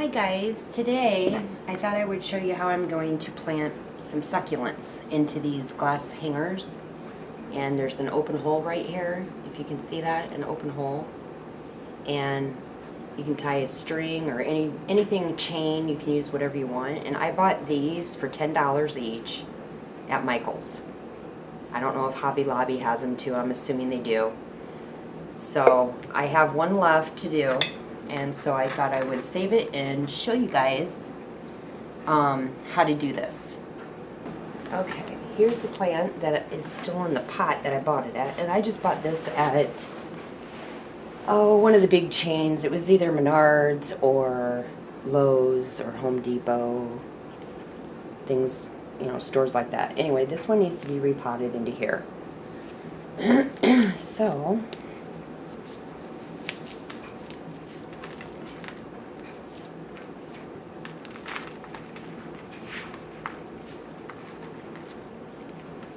Hi guys, today I thought I would show you how I'm going to plant some succulents into these glass hangers. And there's an open hole right here, if you can see that, an open hole. And you can tie a string or anything chain, you can use whatever you want. And I bought these for $10 each at Michael's. I don't know if Hobby Lobby has them too, I'm assuming they do. So I have one left to do. And so I thought I would save it and show you guys how to do this. Okay, here's the plant that is still in the pot that I bought it at. And I just bought this at, one of the big chains. It was either Menards or Lowe's or Home Depot. Things, you know, stores like that. Anyway, this one needs to be repotted into here. So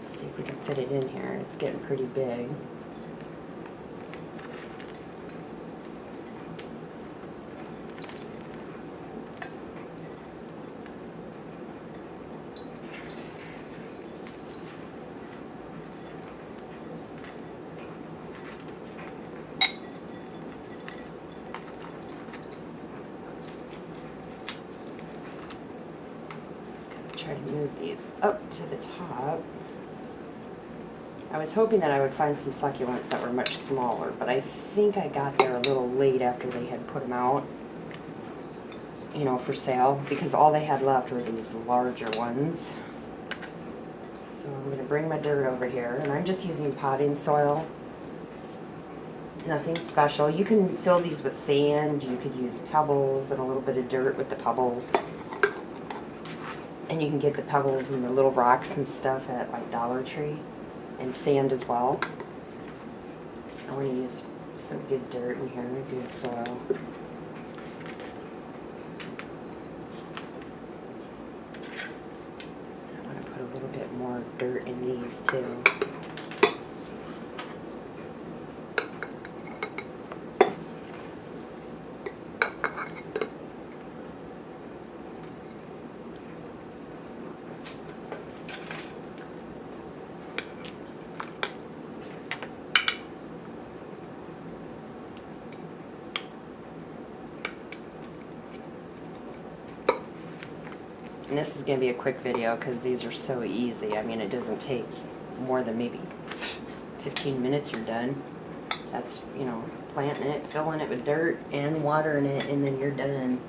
see if we can fit it in here. It's getting pretty big. Try to move these up to the top. I was hoping that I would find some succulents that were much smaller, but I think I got there a little late after they had put them out, you know, for sale, because all they had left were these larger ones. So I'm going to bring my dirt over here, and I'm just using potting soil. Nothing special. You can fill these with sand, you could use pebbles and a little bit of dirt with the pebbles. And you can get the pebbles and the little rocks and stuff at like Dollar Tree. And sand as well. I want to use some good dirt in here, good soil. I want to put a little bit more dirt in these too. And this is going to be a quick video because these are so easy. I mean, it doesn't take more than maybe 15 minutes, you're done. That's, you know, planting it, filling it with dirt, and watering it, and then you're done.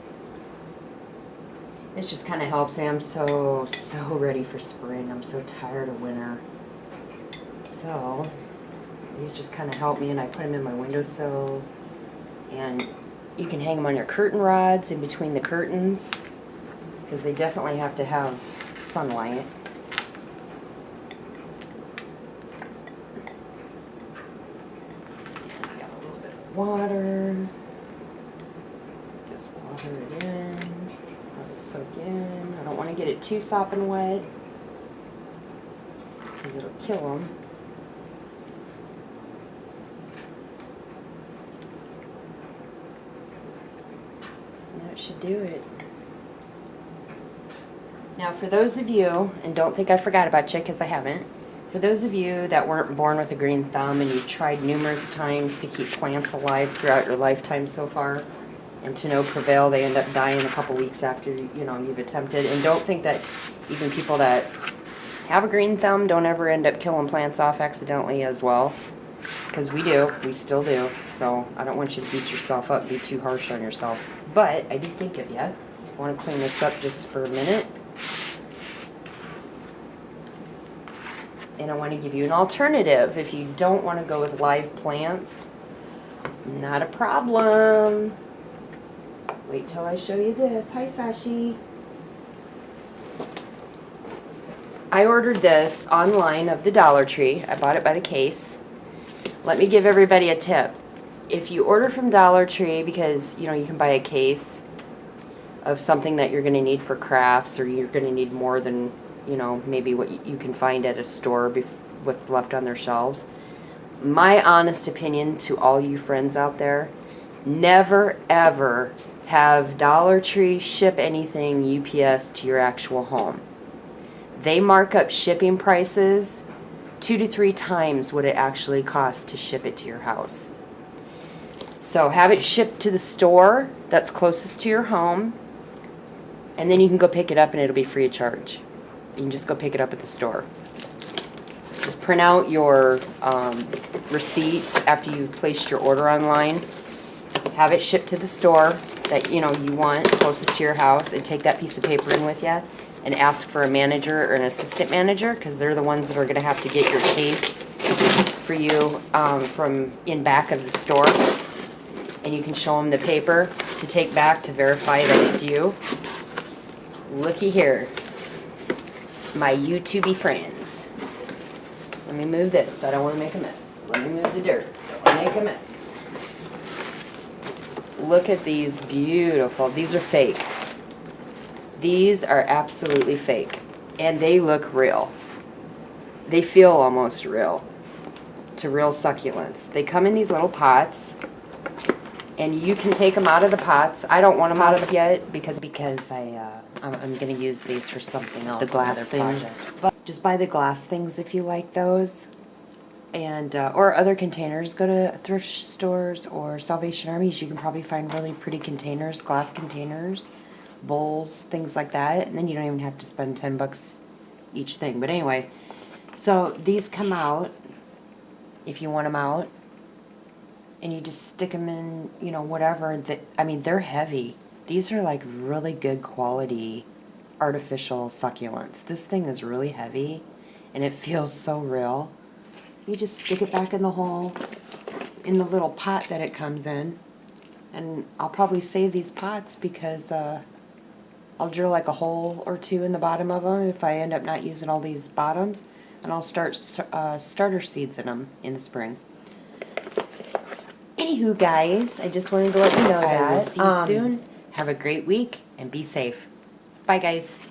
This just kind of helps me. I'm so ready for spring. I'm so tired of winter. So, these just kind of help me, and I put them in my windowsills. And you can hang them on your curtain rods in between the curtains, because they definitely have to have sunlight. And got a little bit of water. Just water it in. Let it soak in. I don't want to get it too sopping wet, because it'll kill them. And that should do it. Now for those of you, and don't think I forgot about you because I haven't, for those of you that weren't born with a green thumb and you've tried numerous times to keep plants alive throughout your lifetime so far, and to no prevail, they end up dying a couple weeks after, you know, you've attempted. And don't think that even people that have a green thumb don't ever end up killing plants off accidentally as well, because we do, we still do. So I don't want you to beat yourself up, be too harsh on yourself. But I did think of you. I want to clean this up just for a minute. And I want to give you an alternative. If you don't want to go with live plants, not a problem. Wait till I show you this. Hi, Sashi. I ordered this online of the Dollar Tree. I bought it by the case. Let me give everybody a tip. If you order from Dollar Tree, because, you know, you can buy a case of something that you're going to need for crafts, or you're going to need more than, you know, maybe what you can find at a store, what's left on their shelves. My honest opinion to all you friends out there, never ever have Dollar Tree ship anything UPS to your actual home. They mark up shipping prices 2 to 3 times what it actually costs to ship it to your house. So have it shipped to the store that's closest to your home, and then you can go pick it up and it'll be free of charge. You can just go pick it up at the store. Just print out your receipt after you've placed your order online. Have it shipped to the store that you want closest to your house, and take that piece of paper in with you and ask for a manager or an assistant manager, because they're the ones that are going to have to get your case for you from in back of the store. And you can show them the paper to take back to verify that it's you. Looky here, my YouTubey friends. Let me move this. I don't want to make a mess. Let me move the dirt. Don't want to make a mess. Look at these beautiful. These are fake. These are absolutely fake. And they look real. They feel almost real. To real succulents. They come in these little pots. And you can take them out of the pots. I don't want them out of yet because I'm going to use these for something else. The glass things. But just buy the glass things if you like those. And or other containers. Go to thrift stores or Salvation Armies. You can probably find really pretty containers, glass containers, bowls, things like that. And then you don't even have to spend $10 each thing. But anyway, so these come out if you want them out. And you just stick them in, whatever. They're heavy. These are like really good quality artificial succulents. This thing is really heavy and it feels so real. You just stick it back in the hole in the little pot that it comes in. And I'll probably save these pots because I'll drill like a hole or two in the bottom of them if I end up not using all these bottoms. And I'll start starter seeds in them in the spring. Anywho, guys, I just wanted to let you know that. I will see you soon. Have a great week and be safe. Bye, guys.